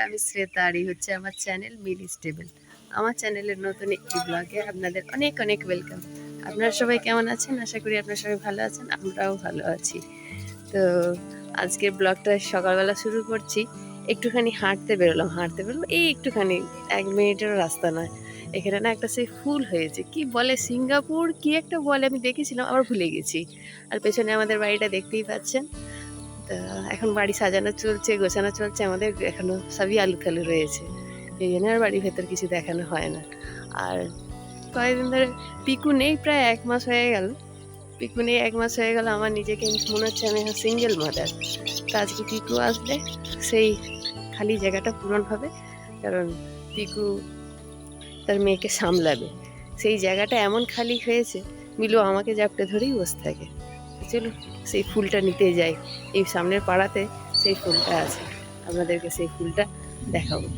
আমি শ্রেতা আর এই হচ্ছে আমার চ্যানেল মিলি স্টেবল। আমার চ্যানেলের নতুন একটি ব্লগে আপনাদের অনেক অনেক ওয়েলকাম। আপনারা সবাই কেমন আছেন? আশা করি আপনারা সবাই ভালো আছেন, আমরাও ভালো আছি। তো আজকের ব্লগটা সকালবেলা শুরু করছি। একটুখানি হাঁটতে বেরোলাম এই একটুখানি 1 মিনিটেরও রাস্তা নয়। এখানে না একটা সেই ফুল হয়েছে, কি বলে সিঙ্গাপুর কি একটা বলে, আমি দেখেছিলাম আবার ভুলে গেছি। আর পেছনে আমাদের বাড়িটা দেখতেই পাচ্ছেন। তা এখন বাড়ি সাজানো চলছে, গোছানো চলছে, আমাদের এখনো সবই আলু থালু রয়েছে, এই জন্য আর বাড়ির ভেতর কিছু দেখানো হয় না। আর কয়েকদিন ধরে পিকু নেই, প্রায় 1 মাস হয়ে গেল। পিকু নেই 1 মাস হয়ে গেল, আমার নিজেকে মনে হচ্ছে আমি এখন সিঙ্গেল মাদার। তো আজকে পিকু আসলে সেই খালি জায়গাটা পূরণ হবে, কারণ পিকু তার মেয়েকে সামলাবে। সেই জায়গাটা এমন খালি হয়েছে, মিলু আমাকে জাপটে ধরেই বসে থাকে। চলো সেই ফুলটা নিতে যাই, এই সামনের পাড়াতে সেই ফুলটা আছে, আপনাদেরকে সেই ফুলটা দেখাবো।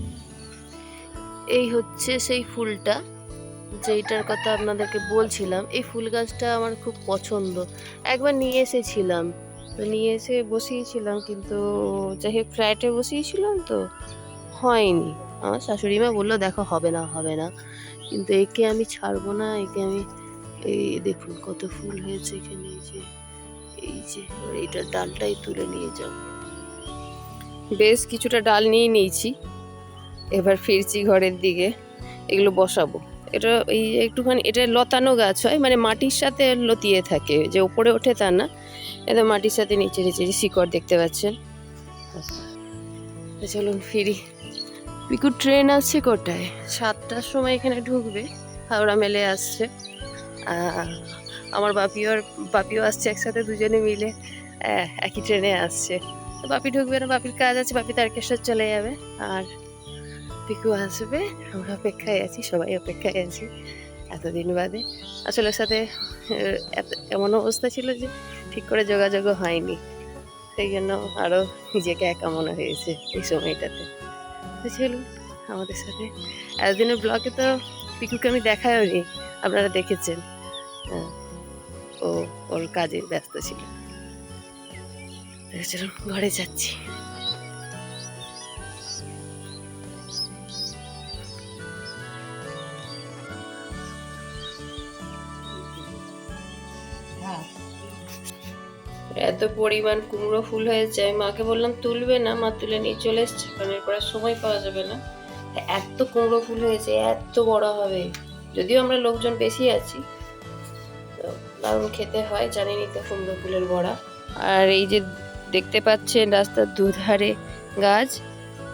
এই হচ্ছে সেই ফুলটা যেইটার কথা আপনাদেরকে বলছিলাম। এই ফুল গাছটা আমার খুব পছন্দ, একবার নিয়ে এসেছিলাম, তো নিয়ে এসে বসিয়েছিলাম, কিন্তু যাই হোক ফ্ল্যাটে বসিয়েছিলাম তো হয়নি। আমার শাশুড়ি মা বললো দেখো হবে না হবে না, কিন্তু একে আমি ছাড়বো না, একে আমি এই দেখুন কত ফুল হয়েছে এখানে, এই যে এইটার ডালটাই তুলে নিয়ে যাও। বেশ কিছুটা ডাল নিয়ে নিয়েছি, এবার ফিরছি ঘরের দিকে, এগুলো বসাবো। এটা এই একটুখানি, এটা লতানো গাছ হয়, মানে মাটির সাথে লতিয়ে থাকে, যে উপরে ওঠে তা না, এটা মাটির সাথে নিচে নিচে শিকড় দেখতে পাচ্ছেন। চলুন ফিরি। পিকুর ট্রেন আসছে কোটায়, 7টার সময় এখানে ঢুকবে, হাওড়া মেলে আসছে। আমার বাপিও আসছে, একসাথে দুজনে মিলে একই ট্রেনে আসছে। তো বাপি ঢুকবে না, বাপির কাজ আছে, বাপি তারকেশ্বর চলে যাবে, আর পিকু আসবে। আমরা অপেক্ষায় আছি, সবাই অপেক্ষায় আছি এতদিন বাদে। আসলে ওর সাথে এমন অবস্থা ছিল যে ঠিক করে যোগাযোগও হয়নি, সেই জন্য আরও নিজেকে একা মনে হয়েছে এই সময়টাতে। তো চলুন আমাদের সাথে। এতদিনের ব্লগে তো পিকুকে আমি দেখাও নি, আপনারা দেখেছেন। ও ওর কাজে ব্যস্ত ছিল। চলুন ঘরে যাচ্ছি। এত পরিমাণ কুমড়ো ফুল হয়েছে, আমি মাকে বললাম তুলবে না, মা তুলে নিয়ে চলে এসছে, কারণ এরপরে সময় পাওয়া যাবে না। এত কুমড়ো ফুল হয়েছে, এত বড় হবে, যদিও আমরা লোকজন বেশি আছি, তো দারুণ খেতে হয়, জানেনই তো কুমড়ো ফুলের বড়া। আর এই যে দেখতে পাচ্ছেন রাস্তার দুধারে গাছ,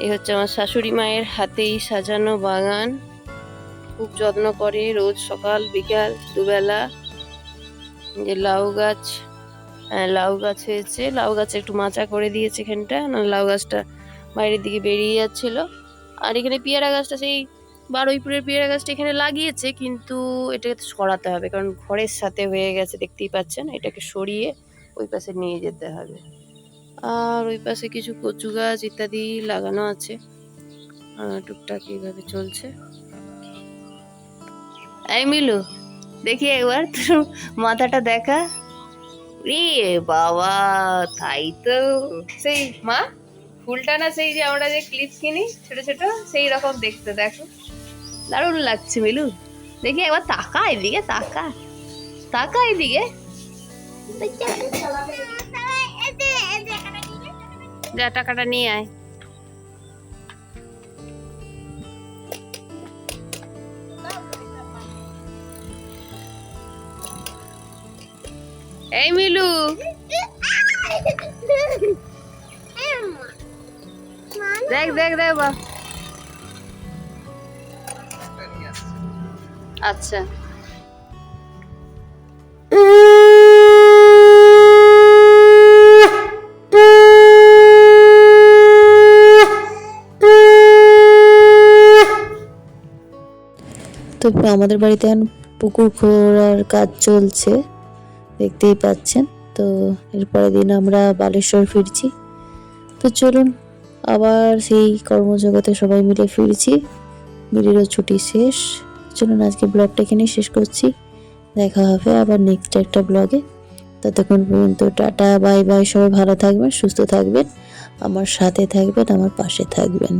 এই হচ্ছে আমার শাশুড়ি মায়ের হাতেই সাজানো বাগান, খুব যত্ন করে রোজ সকাল বিকাল দুবেলা। যে লাউ গাছ হয়েছে, লাউ গাছে একটু মাচা করে দিয়েছে এখানটা, না লাউ গাছটা বাইরের দিকে বেরিয়ে যাচ্ছিল। আর এখানে পেয়ারা গাছটা, সেই বারুইপুরের পেয়ারা গাছটা এখানে লাগিয়েছে, কিন্তু এটাকে সরাতে হবে, কারণ ঘরের সাথে হয়ে গেছে, দেখতেই পাচ্ছেন। এটাকে সরিয়ে ওই পাশে নিয়ে যেতে হবে। আর ওই পাশে কিছু কচু গাছ ইত্যাদি লাগানো আছে, টুকটাক এইভাবে চলছে। এই মিলু, দেখি একবার তোর মাথাটা দেখা। রে বাবা, তাই তো, সেই মা ফুলটা না, সেই যে আমরা যে ক্লিপস কিনি ছোট ছোট, সেই রকম দেখতে, দেখো দারুণ লাগছে মিলু। দেখি একবার তাকা এদিকে, তাকা এদিকে, যা টাকাটা নিয়ে আয়। এই মিলু, দেখ দেখ দেখ বা, আচ্ছা তো আমাদের বাড়িতে এখন পুকুর খোঁড়ার কাজ চলছে, দেখতেই পাচ্ছেন। তো এরপরের দিন আমরা বালেশ্বর ফিরছি। তো চলুন আবার সেই কর্মজগতে সবাই মিলে ফিরছি, মিলিরও ছুটি শেষ। চলুন আজকে ব্লগটা এখানেই শেষ করছি, দেখা হবে আবার নেক্সট একটা ব্লগে। ততক্ষণ পর্যন্ত টাটা বাই বাই, সবাই ভালো থাকবেন, সুস্থ থাকবেন, আমার সাথে থাকবেন, আমার পাশে থাকবেন।